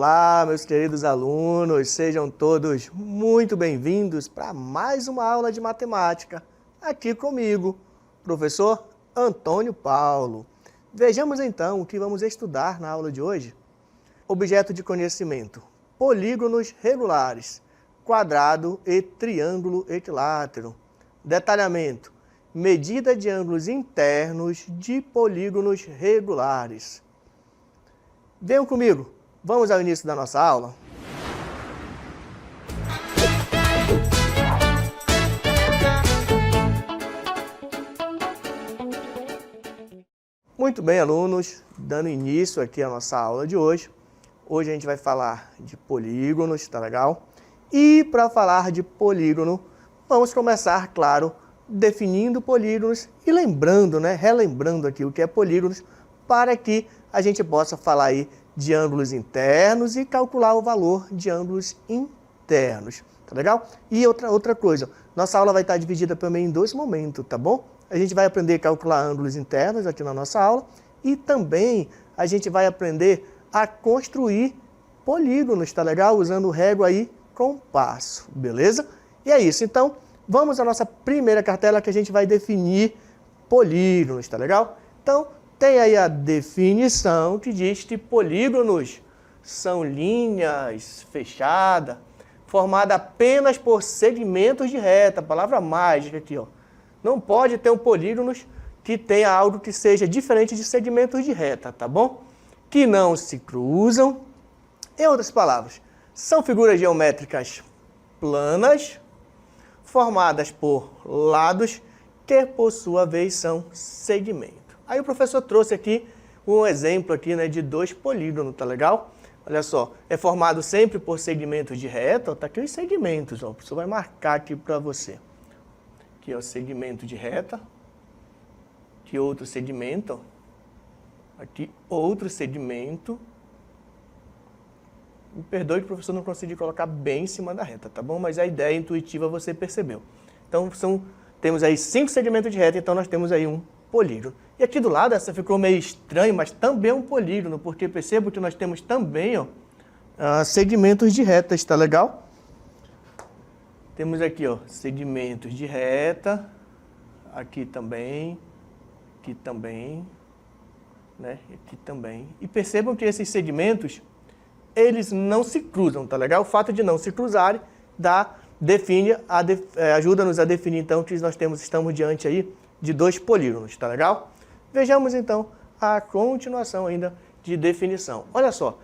Olá, meus queridos alunos, sejam todos muito bem-vindos para mais uma aula de matemática, aqui comigo, professor Antônio Paulo. Vejamos então o que vamos estudar na aula de hoje. Objeto de conhecimento, polígonos regulares, quadrado e triângulo equilátero. Detalhamento, medida de ângulos internos de polígonos regulares. Venham comigo. Vamos ao início da nossa aula? Muito bem, alunos, dando início aqui à nossa aula de hoje. Hoje a gente vai falar de polígonos, tá legal? E para falar de polígono, vamos começar, claro, definindo polígonos e lembrando, relembrando aqui o que é polígonos, para que a gente possa falar aí de ângulos internos e calcular o valor de ângulos internos, tá legal? E outra coisa, nossa aula vai estar dividida também em dois momentos, tá bom? A gente vai aprender a calcular ângulos internos aqui na nossa aula e também a gente vai aprender a construir polígonos, tá legal? Usando régua aí, compasso, beleza? E é isso, então vamos à nossa primeira cartela que a gente vai definir polígonos, tá legal? Então, tem aí a definição que diz que polígonos são linhas fechadas, formadas apenas por segmentos de reta, palavra mágica aqui, ó. Não pode ter um polígono que tenha algo que seja diferente de segmentos de reta, tá bom? Que não se cruzam. Em outras palavras, são figuras geométricas planas, formadas por lados, que por sua vez são segmentos. Aí o professor trouxe aqui um exemplo aqui, de dois polígonos, tá legal? Olha só, é formado sempre por segmentos de reta, tá aqui os segmentos, ó, o professor vai marcar aqui para você. Aqui é o segmento de reta, aqui outro segmento, ó. Aqui outro segmento. Me perdoe que o professor não conseguiu colocar bem em cima da reta, tá bom? Mas a ideia intuitiva você percebeu. Então temos aí 5 segmentos de reta, então nós temos aí um polígono. E aqui do lado, essa ficou meio estranho, mas também é um polígono, porque percebo que nós temos também, ó, segmentos de retas, tá legal? Temos aqui, ó, segmentos de reta, aqui também, né, aqui também. E percebam que esses segmentos, eles não se cruzam, tá legal? O fato de não se cruzarem ajuda-nos a definir, então, que nós estamos diante aí de dois polígonos, tá legal? Vejamos, então, a continuação ainda de definição. Olha só,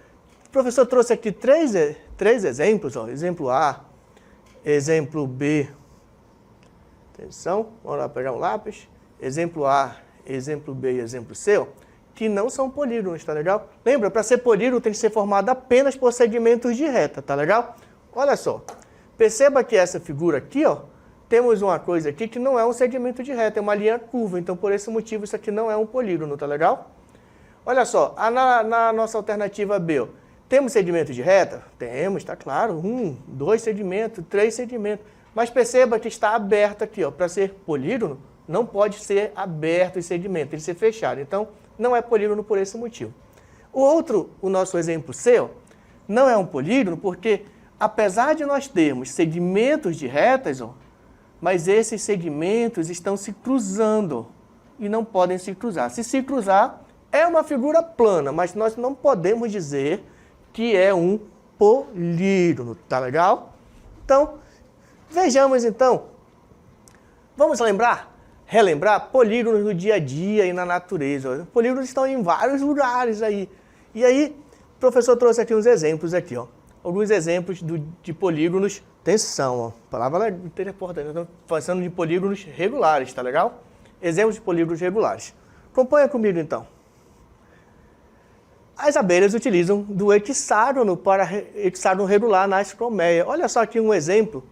o professor trouxe aqui três exemplos, ó, exemplo A, exemplo B, atenção, vamos lá pegar um lápis, exemplo A, exemplo B e exemplo C, ó, que não são polígonos, tá legal? Lembra, para ser polígono tem que ser formado apenas por segmentos de reta, tá legal? Olha só, perceba que essa figura aqui, ó, temos uma coisa aqui que não é um segmento de reta, é uma linha curva, então por esse motivo isso aqui não é um polígono, tá legal? Olha só, na nossa alternativa B, ó, temos segmentos de reta? Temos, tá claro, 1, 2 segmentos, 3 segmentos, mas perceba que está aberto aqui, ó, para ser polígono, não pode ser aberto esse segmento, tem que ser fechado, então não é polígono por esse motivo. O nosso exemplo C, ó, não é um polígono porque, apesar de nós termos segmentos de retas, ó, mas esses segmentos estão se cruzando e não podem se cruzar. Se se cruzar, é uma figura plana, mas nós não podemos dizer que é um polígono, tá legal? Então, vejamos então. Vamos relembrar polígonos no dia a dia e na natureza. Os polígonos estão em vários lugares aí. E aí, o professor trouxe aqui uns exemplos aqui, ó. Alguns exemplos de polígonos. Atenção, ó, palavra importante, estamos falando de polígonos regulares, tá legal? Exemplos de polígonos regulares. Acompanha comigo, então. As abelhas utilizam do hexágono para hexágono regular nas colmeias. Olha só aqui um exemplo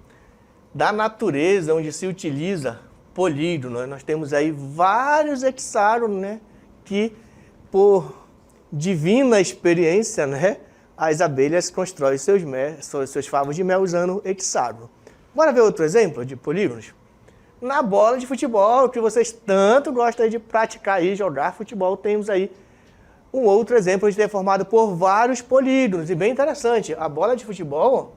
da natureza onde se utiliza polígono. Nós temos aí vários hexágonos, né, que por divina experiência, né, as abelhas constroem seus favos de mel usando hexágono. Bora ver outro exemplo de polígonos? Na bola de futebol, que vocês tanto gostam de praticar e jogar futebol, temos aí um outro exemplo de ter formado por vários polígonos, e bem interessante, a bola de futebol,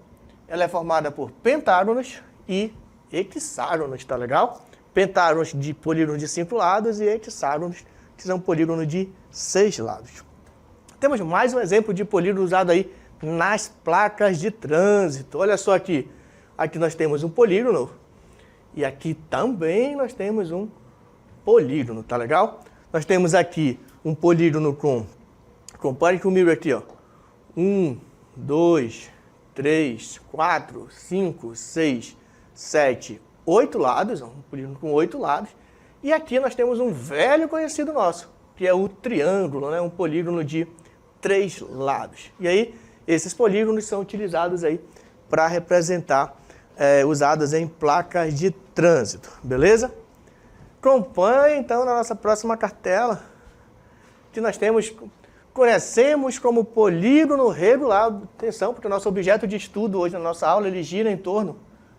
ela é formada por pentágonos e hexágonos, tá legal? Pentágonos de polígonos de 5 lados e hexágonos que são polígonos de 6 lados. Temos mais um exemplo de polígono usado aí nas placas de trânsito. Olha só aqui, aqui nós temos um polígono e aqui também nós temos um polígono, tá legal? Nós temos aqui um polígono compare comigo aqui, ó. 1, 2, 3, 4, 5, 6, 7, 8 lados, ó, um polígono com 8 lados. E aqui nós temos um velho conhecido nosso, que é o triângulo, né? Um polígono de 3 lados. E aí, esses polígonos são utilizados aí para representar, usados em placas de trânsito, beleza? Acompanhe, então, na nossa próxima cartela, que nós conhecemos como polígono regular. Atenção, porque o nosso objeto de estudo hoje na nossa aula, ele gira em torno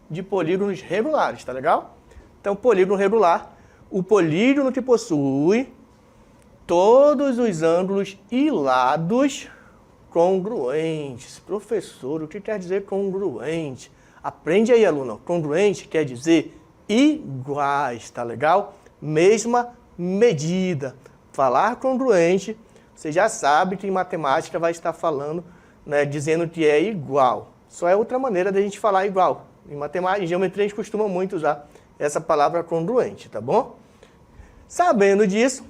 de polígonos regulares, tá legal? Então, polígono regular, o polígono que possui todos os ângulos e lados congruentes. Professor, o que quer dizer congruente? Aprende aí, aluno. Congruente quer dizer iguais, tá legal? Mesma medida. Falar congruente, você já sabe que em matemática vai estar falando, né, dizendo que é igual. Só é outra maneira da gente falar igual. Em matemática, em geometria, a gente costuma muito usar essa palavra congruente, tá bom? Sabendo disso,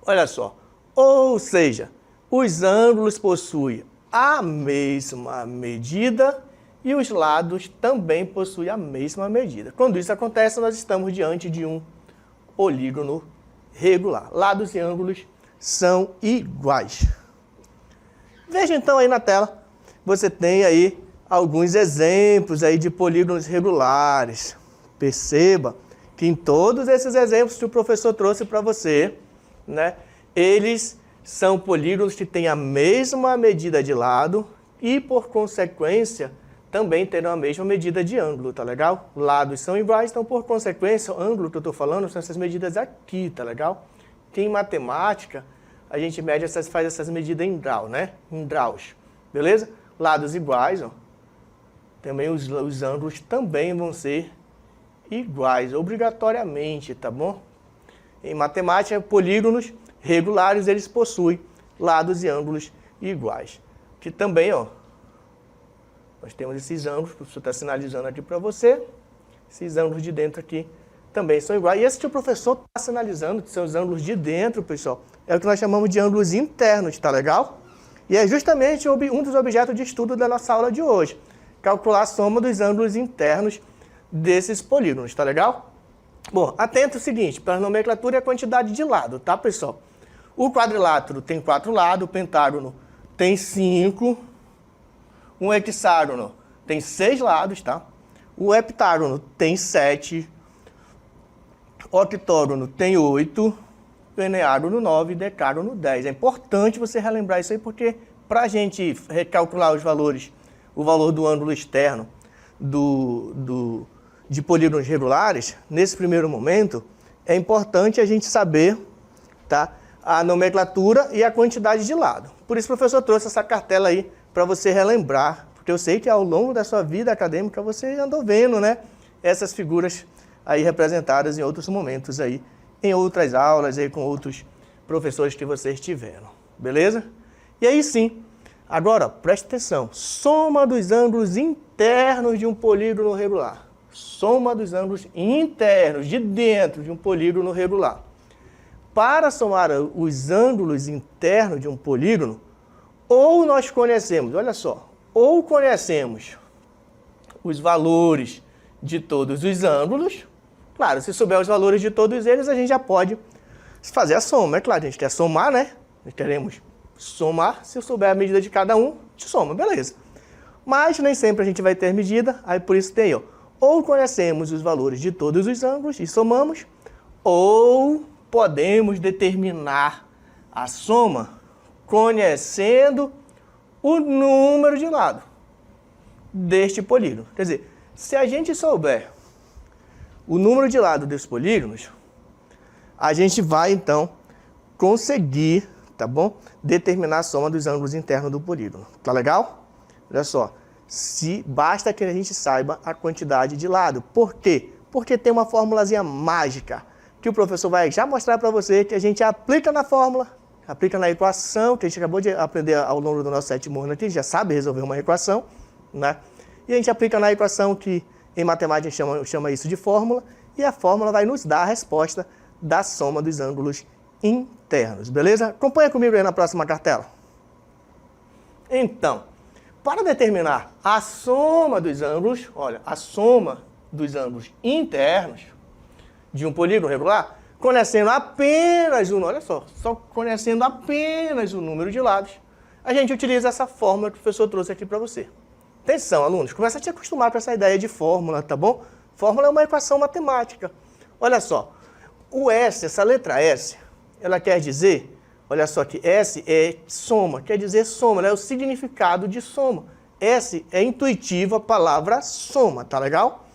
olha só, ou seja, os ângulos possuem a mesma medida e os lados também possuem a mesma medida. Quando isso acontece, nós estamos diante de um polígono regular. Lados e ângulos são iguais. Veja então aí na tela, você tem aí alguns exemplos aí de polígonos regulares. Perceba que em todos esses exemplos que o professor trouxe para você, né, eles são polígonos que têm a mesma medida de lado e, por consequência, também terão a mesma medida de ângulo, tá legal? Lados são iguais, então, por consequência, o ângulo que eu estou falando são essas medidas aqui, tá legal? Que em matemática, a gente mede faz essas medidas em grau, né? Em graus, beleza? Lados iguais, ó. Também os ângulos também vão ser iguais, obrigatoriamente, tá bom? Em matemática, polígonos regulares, eles possuem lados e ângulos iguais. Que também, ó, nós temos esses ângulos, o professor está sinalizando aqui para você, esses ângulos de dentro aqui também são iguais. E esse que o professor está sinalizando, que são os ângulos de dentro, pessoal, é o que nós chamamos de ângulos internos, tá legal? E é justamente um dos objetos de estudo da nossa aula de hoje, calcular a soma dos ângulos internos desses polígonos, tá legal? Bom, atento ao seguinte, para a nomenclatura e a quantidade de lado, tá, pessoal? O quadrilátero tem 4 lados, o pentágono tem 5, um hexágono tem 6 lados, tá? O heptágono tem 7, o octógono tem 8, o eneágono 9 e decágono 10. É importante você relembrar isso aí, porque para a gente recalcular os valores, o valor do ângulo externo de polígonos regulares, nesse primeiro momento, é importante a gente saber, tá, a nomenclatura e a quantidade de lado. Por isso o professor trouxe essa cartela aí para você relembrar, porque eu sei que ao longo da sua vida acadêmica você andou vendo, né, essas figuras aí representadas em outros momentos aí, em outras aulas aí com outros professores que vocês tiveram, beleza? E aí sim, agora preste atenção, soma dos ângulos internos de um polígono regular. Soma dos ângulos internos, de dentro de um polígono regular. Para somar os ângulos internos de um polígono, ou nós conhecemos, olha só, ou conhecemos os valores de todos os ângulos. Claro, se souber os valores de todos eles, a gente já pode fazer a soma. É claro, a gente quer somar, né? Nós queremos somar, se eu souber a medida de cada um, a gente soma, beleza. Mas nem sempre a gente vai ter medida, aí por isso tem, ó, ou conhecemos os valores de todos os ângulos e somamos, ou podemos determinar a soma conhecendo o número de lado deste polígono. Quer dizer, se a gente souber o número de lado dos polígonos, a gente vai então conseguir tá bom? Determinar a soma dos ângulos internos do polígono. Tá legal? Olha só, basta que a gente saiba a quantidade de lado. Por quê? Porque tem uma formulazinha mágica que o professor vai já mostrar para você, que a gente aplica na fórmula, aplica na equação, que a gente acabou de aprender ao longo do nosso 7º ano aqui, já sabe resolver uma equação, né? E a gente aplica na equação que em matemática a gente chama isso de fórmula, e a fórmula vai nos dar a resposta da soma dos ângulos internos, beleza? Acompanha comigo aí na próxima cartela. Então, para determinar a soma dos ângulos, olha, a soma dos ângulos internos de um polígono regular, conhecendo apenas olha só conhecendo apenas o número de lados, a gente utiliza essa fórmula que o professor trouxe aqui para você. Atenção, alunos, começa a te acostumar com essa ideia de fórmula, tá bom? Fórmula é uma equação matemática. Olha só, o S, essa letra S, ela quer dizer, olha só que S é soma, quer dizer soma, né? É o significado de soma. S é intuitivo a palavra soma, tá legal?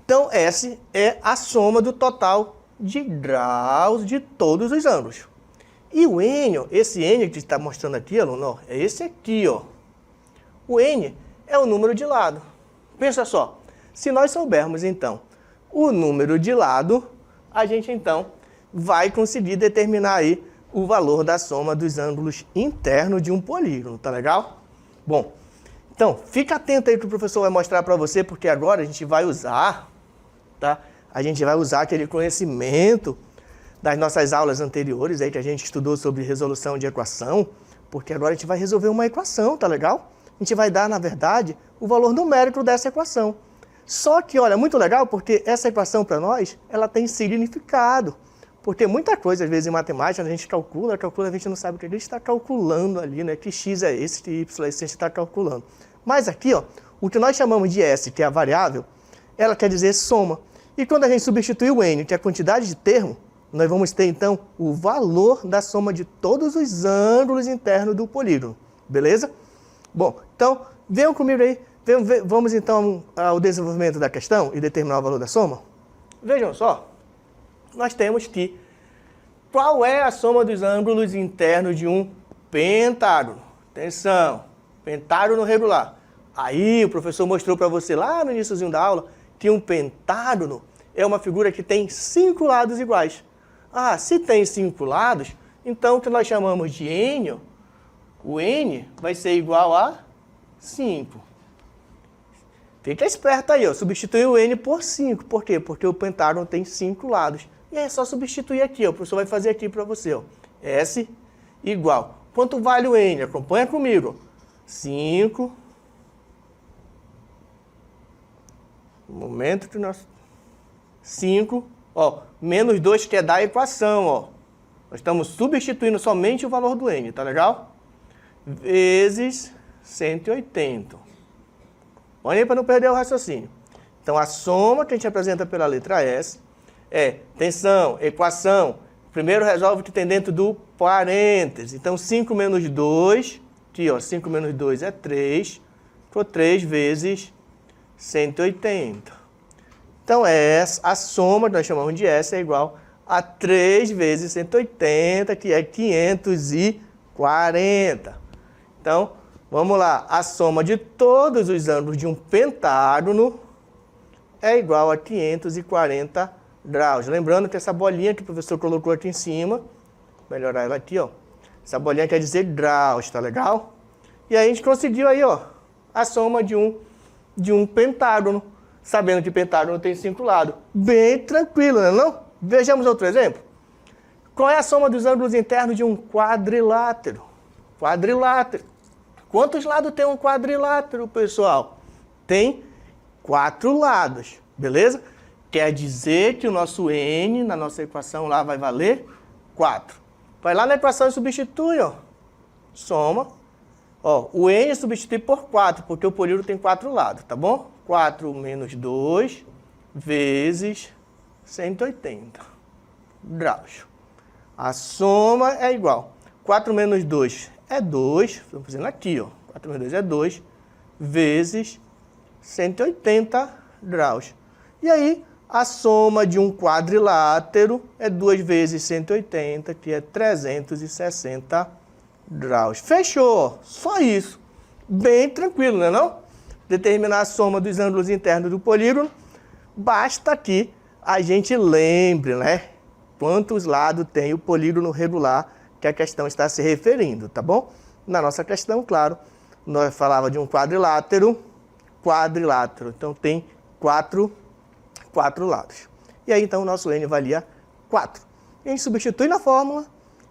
Então, S é a soma do total de graus de todos os ângulos. E o N, esse N que está mostrando aqui, aluno, ó, é esse aqui, ó. O N é o número de lado. Pensa só, se nós soubermos, então, o número de lado, a gente, então, vai conseguir determinar aí o valor da soma dos ângulos internos de um polígono, tá legal? Bom, então, fica atento aí que o professor vai mostrar para você, porque agora a gente vai usar, tá? A gente vai usar aquele conhecimento das nossas aulas anteriores aí que a gente estudou sobre resolução de equação, porque agora a gente vai resolver uma equação, tá legal? A gente vai dar, na verdade, o valor numérico dessa equação. Só que, olha, muito legal, porque essa equação para nós, ela tem significado. Porque muita coisa, às vezes, em matemática, a gente calcula, a gente não sabe o que a gente está calculando ali, né? Que x é esse, que y é esse, a gente está calculando. Mas aqui, ó, o que nós chamamos de S, que é a variável, ela quer dizer soma. E quando a gente substitui o N, que é a quantidade de termo, nós vamos ter, então, o valor da soma de todos os ângulos internos do polígono. Beleza? Bom, então, venham comigo aí. Vamos, então, ao desenvolvimento da questão e determinar o valor da soma? Vejam só. Nós temos que, qual é a soma dos ângulos internos de um pentágono? Atenção, pentágono regular. Aí o professor mostrou para você lá no iníciozinho da aula que um pentágono é uma figura que tem 5 lados iguais. Ah, se tem 5 lados, então o que nós chamamos de N, o N vai ser igual a 5. Fica esperto aí, ó. Substitui o N por 5. Por quê? Porque o pentágono tem 5 lados. E é só substituir aqui, ó. O professor vai fazer aqui para você, ó. S igual. Quanto vale o N? Acompanha comigo. 5. Momento que nós... 5, ó. Menos 2 que é da equação, ó. Nós estamos substituindo somente o valor do N, tá legal? Vezes 180. Olha aí para não perder o raciocínio. Então, a soma que a gente apresenta pela letra S é, atenção, equação. Primeiro resolve o que tem dentro do parênteses. Então, 5 menos 2, aqui, ó, 5 menos 2 é 3, ficou 3 vezes 180. Então, a soma que nós chamamos de S é igual a 3 vezes 180, que é 540. Então, vamos lá. A soma de todos os ângulos de um pentágono é igual a 540 graus. Lembrando que essa bolinha que o professor colocou aqui em cima, vou melhorar ela aqui, ó. Essa bolinha quer dizer graus, tá legal? E aí a gente conseguiu aí, ó, a soma de um pentágono, sabendo que pentágono tem 5 lados. Bem tranquilo, não é não? Vejamos outro exemplo. Qual é a soma dos ângulos internos de um quadrilátero? Quadrilátero. Quantos lados tem um quadrilátero, pessoal? Tem 4 lados, beleza? Quer dizer que o nosso N, na nossa equação lá, vai valer 4. Vai lá na equação e substitui, ó. Soma. Ó, o N substitui por 4, porque o polígono tem 4 lados, tá bom? 4 menos 2 vezes 180 graus. A soma é igual. 4 menos 2 é 2, estou fazendo aqui, ó. 4 menos 2 é 2, vezes 180 graus. E aí, A soma de um quadrilátero é 2 vezes 180, que é 360 graus. Fechou! Só isso. Bem tranquilo, não é não? Determinar a soma dos ângulos internos do polígono, basta que a gente lembre, né? Quantos lados tem o polígono regular que a questão está se referindo, tá bom? Na nossa questão, claro, nós falava de um quadrilátero, então tem quatro lados. E aí, então, o nosso N valia 4. A gente substitui na fórmula,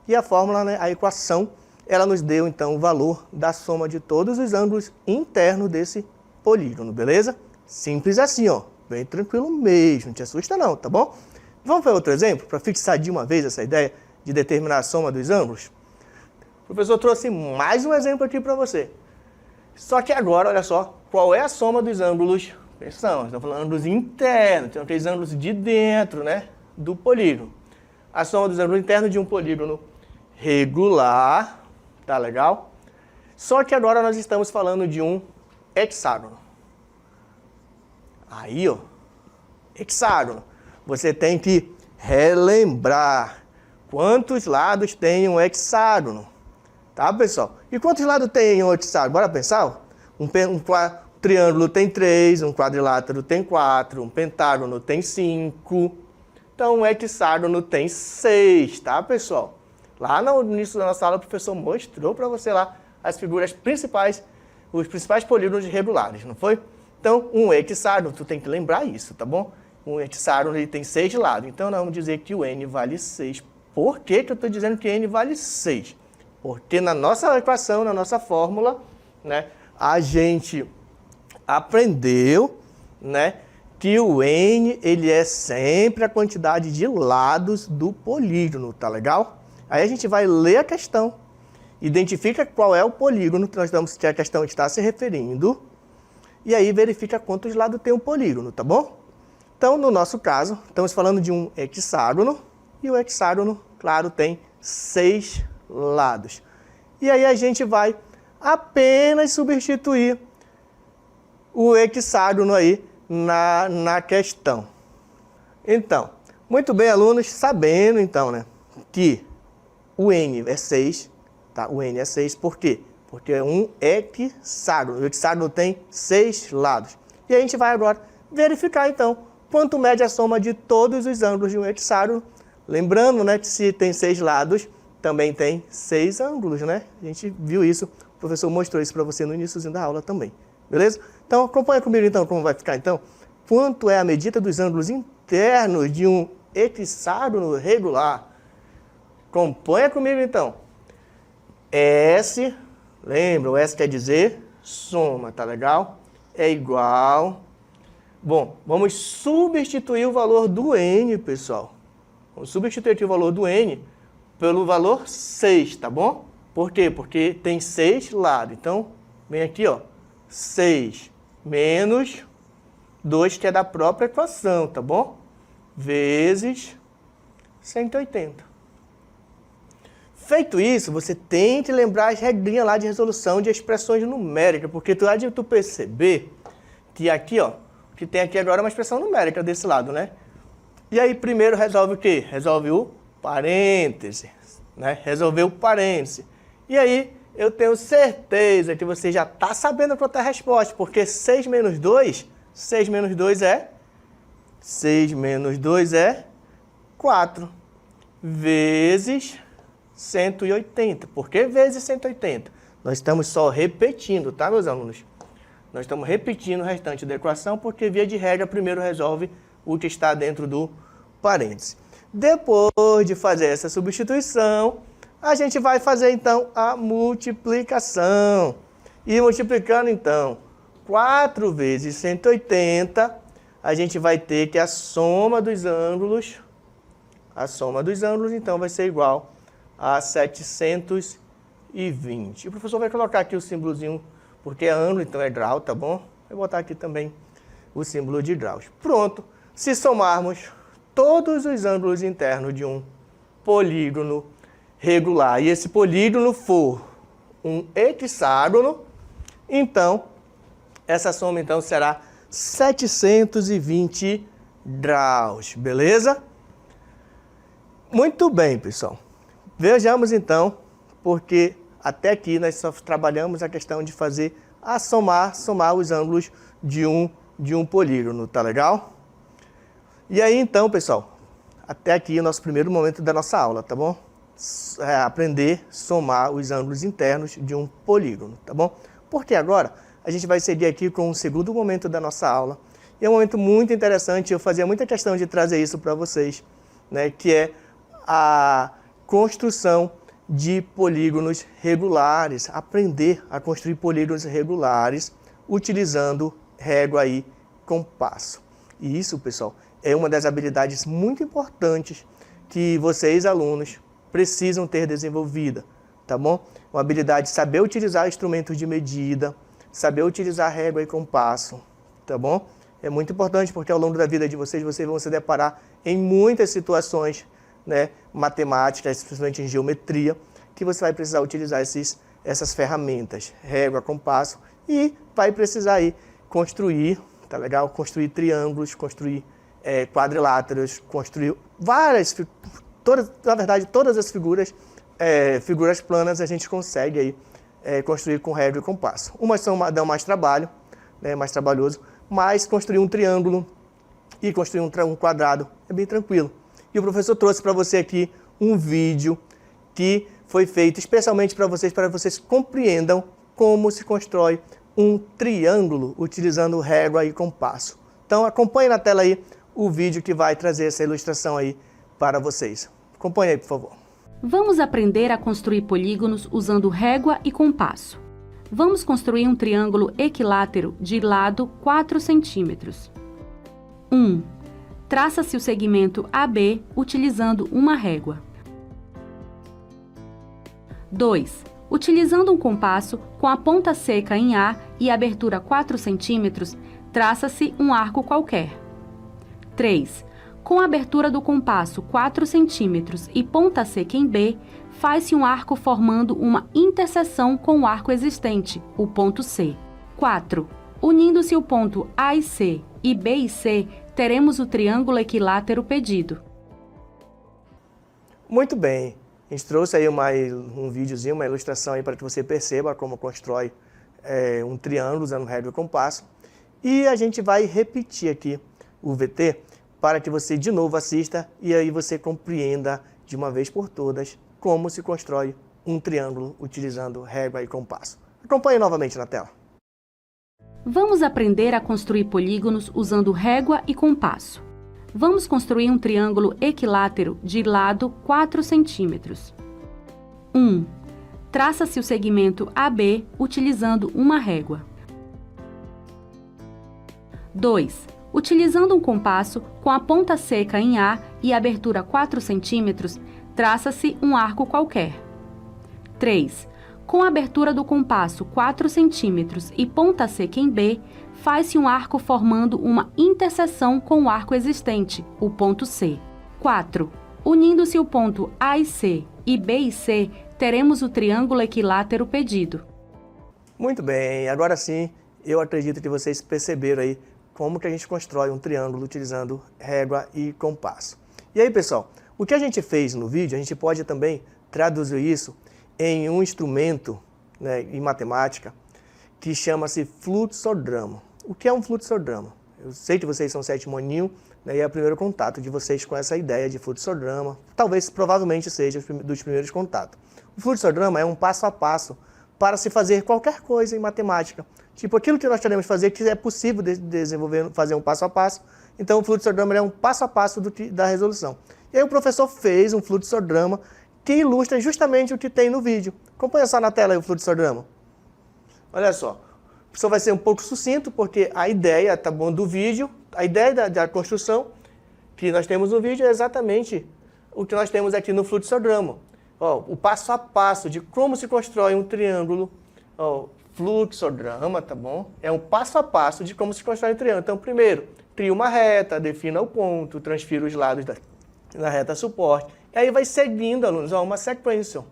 e a fórmula, né, a equação, ela nos deu, então, o valor da soma de todos os ângulos internos desse polígono, beleza? Simples assim, ó. Bem tranquilo mesmo, não te assusta não, tá bom? Vamos ver outro exemplo, para fixar de uma vez essa ideia de determinar a soma dos ângulos? O professor trouxe mais um exemplo aqui para você. Só que agora, olha só, qual é a soma dos ângulos? Atenção, estamos falando ângulos internos, tem aqueles ângulos de dentro, né, do polígono. A soma dos ângulos internos de um polígono regular, tá legal? Só que agora nós estamos falando de um hexágono. Aí, ó, hexágono. Você tem que relembrar quantos lados tem um hexágono. Tá, pessoal? E quantos lados tem um hexágono? Bora pensar? Um triângulo tem 3, um quadrilátero tem 4, um pentágono tem 5. Então, um hexágono tem 6, tá, pessoal? Lá no início da nossa aula, o professor mostrou para você lá as figuras principais, os principais polígonos regulares, não foi? Então, um hexágono, tu tem que lembrar isso, tá bom? Um hexágono ele tem 6 lados, então nós vamos dizer que o N vale 6. Por que eu estou dizendo que N vale 6? Porque na nossa equação, na nossa fórmula, né, a gente aprendeu, né, que o N ele é sempre a quantidade de lados do polígono, tá legal? Aí a gente vai ler a questão, identifica qual é o polígono que nós damos, que a questão está se referindo, e aí verifica quantos lados tem o polígono, tá bom? Então, no nosso caso, estamos falando de um hexágono, e o hexágono, claro, tem 6 lados. E aí a gente vai apenas substituir o hexágono aí na questão. Então, muito bem, alunos, sabendo então, né, que o N é 6, tá? O N é 6, por quê? Porque é um hexágono. O hexágono tem 6 lados. E a gente vai agora verificar então quanto mede a soma de todos os ângulos de um hexágono. Lembrando, né, que se tem 6 lados, também tem 6 ângulos, né? A gente viu isso, o professor mostrou isso para você no iníciozinho da aula também. Beleza? Então, acompanha comigo então como vai ficar então. Quanto é a medida dos ângulos internos de um hexágono regular? Acompanha comigo então. S, lembra, o S quer dizer soma, tá legal? É igual. Bom, vamos substituir o valor do N, pessoal. Vamos substituir aqui o valor do N pelo valor 6, tá bom? Por quê? Porque tem 6 lados. Então, vem aqui, ó, 6 menos 2, que é da própria equação, tá bom? Vezes 180. Feito isso, você tem que lembrar as regrinhas lá de resolução de expressões numéricas, porque tu há de tu perceber que aqui, ó, que tem aqui agora uma expressão numérica desse lado, né? E aí primeiro resolve o quê? Resolve o parêntese, né? Resolveu o parêntese. E aí eu tenho certeza que você já está sabendo qual é a resposta, porque 6 menos 2 é 4, vezes 180. Por que vezes 180? Nós estamos só repetindo, tá, meus alunos? Nós estamos repetindo o restante da equação, porque, via de regra, primeiro resolve o que está dentro do parêntese. Depois de fazer essa substituição, a gente vai fazer, então, a multiplicação. E multiplicando, então, 4 vezes 180, a gente vai ter que a soma dos ângulos, então, vai ser igual a 720. O professor vai colocar aqui o símbolozinho, porque é ângulo, então é grau, tá bom? Vou botar aqui também o símbolo de graus. Pronto. Se somarmos todos os ângulos internos de um polígono regular, e esse polígono for um hexágono, então, essa soma então será 720 graus, beleza? Muito bem, pessoal. Vejamos então, porque até aqui nós só trabalhamos a questão de fazer a somar os ângulos de um polígono, tá legal? E aí então, pessoal, até aqui o nosso primeiro momento da nossa aula, tá bom? Aprender a somar os ângulos internos de um polígono, tá bom? Porque agora a gente vai seguir aqui com o segundo momento da nossa aula. E é um momento muito interessante, eu fazia muita questão de trazer isso para vocês, né? Que é a construção de polígonos regulares, aprender a construir polígonos regulares utilizando régua e compasso. E isso, pessoal, é uma das habilidades muito importantes que vocês, alunos, precisam ter desenvolvida, tá bom? Uma habilidade de saber utilizar instrumentos de medida, saber utilizar régua e compasso, tá bom? É muito importante porque ao longo da vida de vocês vão se deparar em muitas situações, né, matemáticas, principalmente em geometria, que você vai precisar utilizar essas ferramentas, régua, compasso, e vai precisar aí construir, tá legal? Construir triângulos, construir quadriláteros, construir na verdade, todas as figuras planas a gente consegue aí construir com régua e compasso. Umas dão mais trabalho, né, mais trabalhoso, mas construir um triângulo e construir um quadrado é bem tranquilo. E o professor trouxe para você aqui um vídeo que foi feito especialmente para vocês compreendam como se constrói um triângulo utilizando régua e compasso. Então acompanhe na tela aí o vídeo que vai trazer essa ilustração aí para vocês. Acompanhe aí, por favor. Vamos aprender a construir polígonos usando régua e compasso. Vamos construir um triângulo equilátero de lado 4 centímetros. 1. Traça-se o segmento AB utilizando uma régua. 2. Utilizando um compasso com a ponta seca em A e abertura 4 centímetros, traça-se um arco qualquer. 3. Com a abertura do compasso 4 centímetros e ponta seca em B, faz-se um arco formando uma interseção com o arco existente, o ponto C. 4. Unindo-se o ponto A e C e B e C, teremos o triângulo equilátero pedido. Muito bem. A gente trouxe aí um videozinho, uma ilustração aí para que você perceba como constrói um triângulo usando régua e compasso. E a gente vai repetir aqui o VT para que você de novo assista e aí você compreenda de uma vez por todas como se constrói um triângulo utilizando régua e compasso. Acompanhe novamente na tela. Vamos aprender a construir polígonos usando régua e compasso. Vamos construir um triângulo equilátero de lado 4 centímetros. 1. Traça-se o segmento AB utilizando uma régua. 2. Utilizando um compasso com a ponta seca em A e abertura 4 centímetros, traça-se um arco qualquer. 3. Com a abertura do compasso 4 centímetros e ponta seca em B, faz-se um arco formando uma interseção com o arco existente, o ponto C. 4. Unindo-se o ponto A e C e B e C, teremos o triângulo equilátero pedido. Muito bem, agora sim, eu acredito que vocês perceberam aí como que a gente constrói um triângulo utilizando régua e compasso. E aí, pessoal, o que a gente fez no vídeo, a gente pode também traduzir isso em um instrumento, né, em matemática que chama-se fluxograma. O que é um fluxograma? Eu sei que vocês são sétimo aninho, né, e é o primeiro contato de vocês com essa ideia de fluxograma. Talvez, provavelmente, seja dos primeiros contatos. O fluxograma é um passo a passo para se fazer qualquer coisa em matemática. Tipo, aquilo que nós queremos fazer, que é possível fazer um passo a passo. Então, o fluxograma é um passo a passo da resolução. E aí o professor fez um fluxograma que ilustra justamente o que tem no vídeo. Acompanha só na tela aí o fluxograma. Olha só. O professor vai ser um pouco sucinto, porque a ideia, tá bom, do vídeo, a ideia da construção que nós temos no vídeo é exatamente o que nós temos aqui no fluxograma. Ó, o passo a passo de como se constrói um triângulo. Ó, fluxograma, tá bom? É um passo a passo de como se constrói um triângulo. Então, primeiro, cria uma reta, defina o ponto, transfira os lados da reta suporte. E aí vai seguindo, alunos, ó, uma sequência.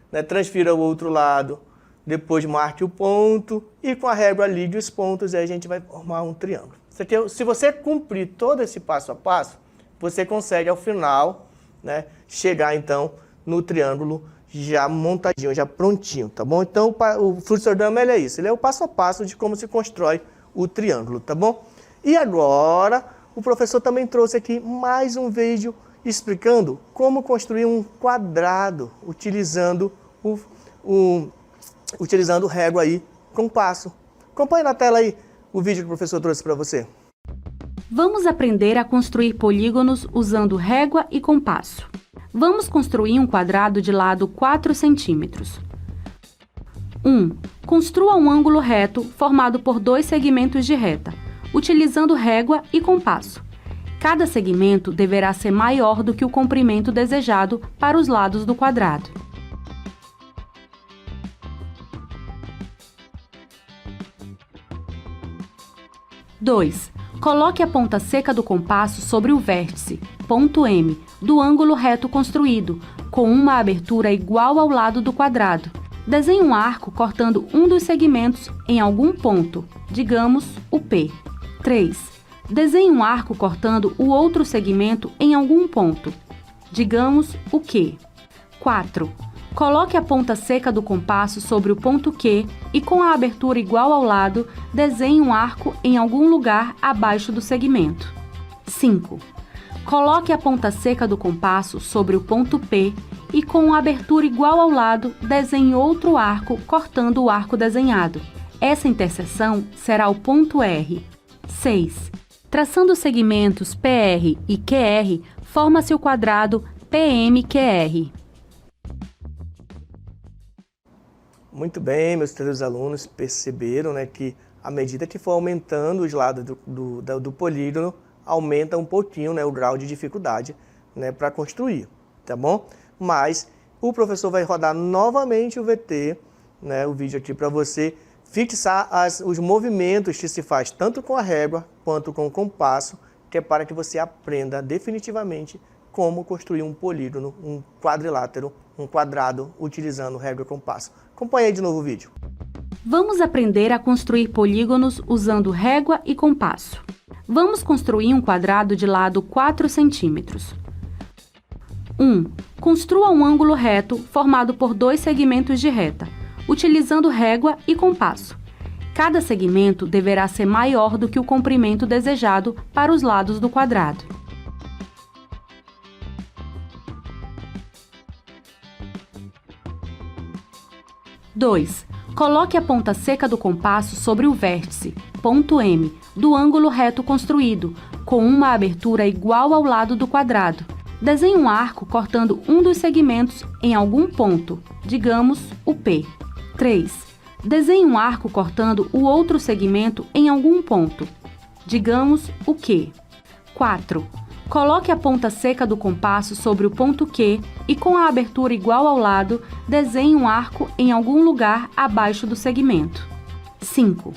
Né? Transfira o outro lado, depois marque o ponto e com a régua ligue os pontos e aí a gente vai formar um triângulo. Se você cumprir todo esse passo a passo, você consegue ao final, né, chegar então no triângulo já montadinho, já prontinho, tá bom? Então o fluxograma ele é isso, ele é o passo a passo de como se constrói o triângulo, tá bom? E agora o professor também trouxe aqui mais um vídeo explicando como construir um quadrado utilizando utilizando régua aí com passo. Acompanhe na tela aí o vídeo que o professor trouxe para você. Vamos aprender a construir polígonos usando régua e compasso. Vamos construir um quadrado de lado 4 centímetros. 1. Construa um ângulo reto formado por 2 segmentos de reta, utilizando régua e compasso. Cada segmento deverá ser maior do que o comprimento desejado para os lados do quadrado. 2. Coloque a ponta seca do compasso sobre o vértice, ponto M, do ângulo reto construído, com uma abertura igual ao lado do quadrado. Desenhe um arco cortando um dos segmentos em algum ponto, digamos o P. 3. Desenhe um arco cortando o outro segmento em algum ponto, digamos o Q. 4. Coloque a ponta seca do compasso sobre o ponto Q e, com a abertura igual ao lado, desenhe um arco em algum lugar abaixo do segmento. 5. Coloque a ponta seca do compasso sobre o ponto P e, com a abertura igual ao lado, desenhe outro arco cortando o arco desenhado. Essa interseção será o ponto R. 6. Traçando os segmentos PR e QR, forma-se o quadrado PMQR. Muito bem, meus queridos alunos, perceberam, né, que à medida que for aumentando os lados do polígono, aumenta um pouquinho, né, o grau de dificuldade, né, para construir, tá bom? Mas o professor vai rodar novamente o VT, né, o vídeo aqui para você fixar os movimentos que se faz tanto com a régua quanto com o compasso, que é para que você aprenda definitivamente como construir um polígono, um quadrilátero, um quadrado utilizando régua e compasso. Acompanhe aí de novo o vídeo. Vamos aprender a construir polígonos usando régua e compasso. Vamos construir um quadrado de lado 4 centímetros. 1. Construa um ângulo reto formado por 2 segmentos de reta, utilizando régua e compasso. Cada segmento deverá ser maior do que o comprimento desejado para os lados do quadrado. 2. Coloque a ponta seca do compasso sobre o vértice, ponto M, do ângulo reto construído, com uma abertura igual ao lado do quadrado. Desenhe um arco cortando um dos segmentos em algum ponto, digamos o P. 3. Desenhe um arco cortando o outro segmento em algum ponto, digamos o Q. 4. Coloque a ponta seca do compasso sobre o ponto Q e, com a abertura igual ao lado, desenhe um arco em algum lugar abaixo do segmento. 5.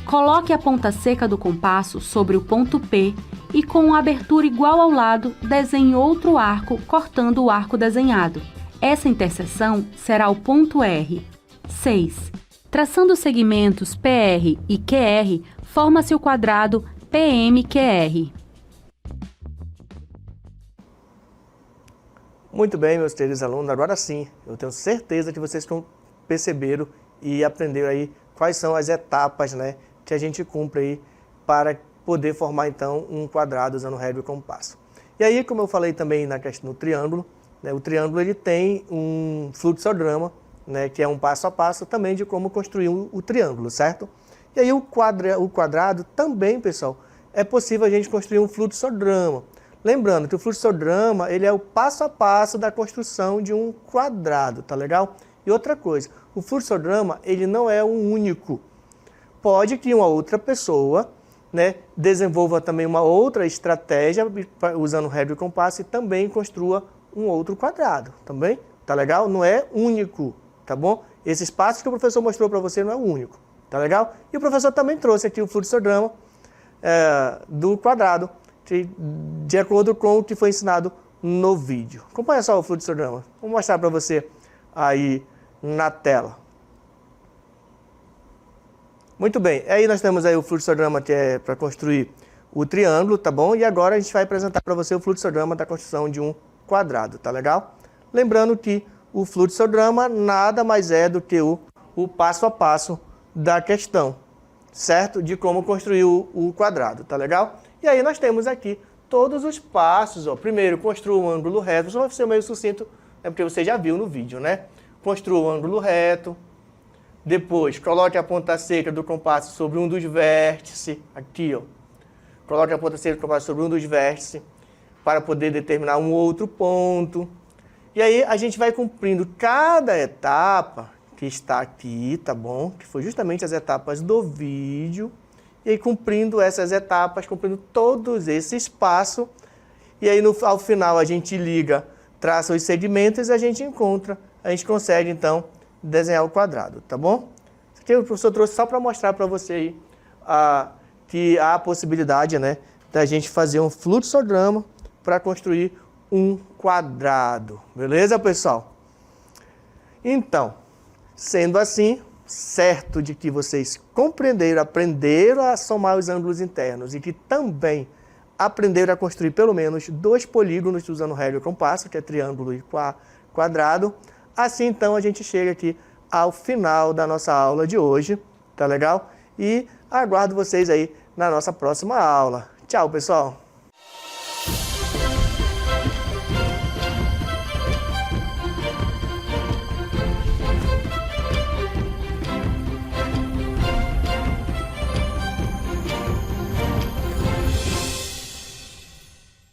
Coloque a ponta seca do compasso sobre o ponto P e, com a abertura igual ao lado, desenhe outro arco cortando o arco desenhado. Essa interseção será o ponto R. 6. Traçando os segmentos PR e QR, forma-se o quadrado PMQR. Muito bem, meus queridos alunos, agora sim, eu tenho certeza que vocês perceberam e aprenderam aí quais são as etapas, né, que a gente cumpre aí para poder formar então um quadrado usando régua e compasso. E aí, como eu falei também na questão do triângulo, né, o triângulo ele tem um fluxograma, né, que é um passo a passo também de como construir o triângulo, certo? E aí o quadrado também, pessoal, é possível a gente construir um fluxograma. Lembrando que o fluxograma ele é o passo a passo da construção de um quadrado, tá legal? E outra coisa, o fluxograma ele não é um único. Pode que uma outra pessoa, né, desenvolva também uma outra estratégia usando régua e compasso e também construa um outro quadrado, também? Tá legal? Não é único, tá bom? Esses passos que o professor mostrou para você não é único, tá legal? E o professor também trouxe aqui o fluxograma do quadrado, de acordo com o que foi ensinado no vídeo. Acompanha só o fluxograma. Vou mostrar para você aí na tela. Muito bem, aí nós temos aí o fluxograma que é para construir o triângulo, tá bom? E agora a gente vai apresentar para você o fluxograma da construção de um quadrado, tá legal? Lembrando que o fluxograma nada mais é do que o passo a passo da questão, certo? De como construir o quadrado, tá legal? E aí nós temos aqui todos os passos, ó. Primeiro, construa um ângulo reto, só vai ser meio sucinto, é porque você já viu no vídeo, né? Construa um ângulo reto. Depois, coloque a ponta seca do compasso sobre um dos vértices, aqui, ó. Coloque a ponta seca do compasso sobre um dos vértices, para poder determinar um outro ponto. E aí, a gente vai cumprindo cada etapa que está aqui, tá bom? Que foi justamente as etapas do vídeo. E aí, cumprindo essas etapas, cumprindo todos esses passos. E aí, ao final, a gente liga, traça os segmentos e a gente consegue, então, desenhar o quadrado, tá bom? Isso aqui o professor trouxe só para mostrar para você aí que há a possibilidade, né, da gente fazer um fluxograma para construir um quadrado. Beleza, pessoal? Então, sendo assim, certo de que vocês aprenderam a somar os ângulos internos e que também aprenderam a construir pelo menos 2 polígonos usando regra e compasso, que é triângulo e quadrado. Assim, então, a gente chega aqui ao final da nossa aula de hoje, tá legal? E aguardo vocês aí na nossa próxima aula. Tchau, pessoal!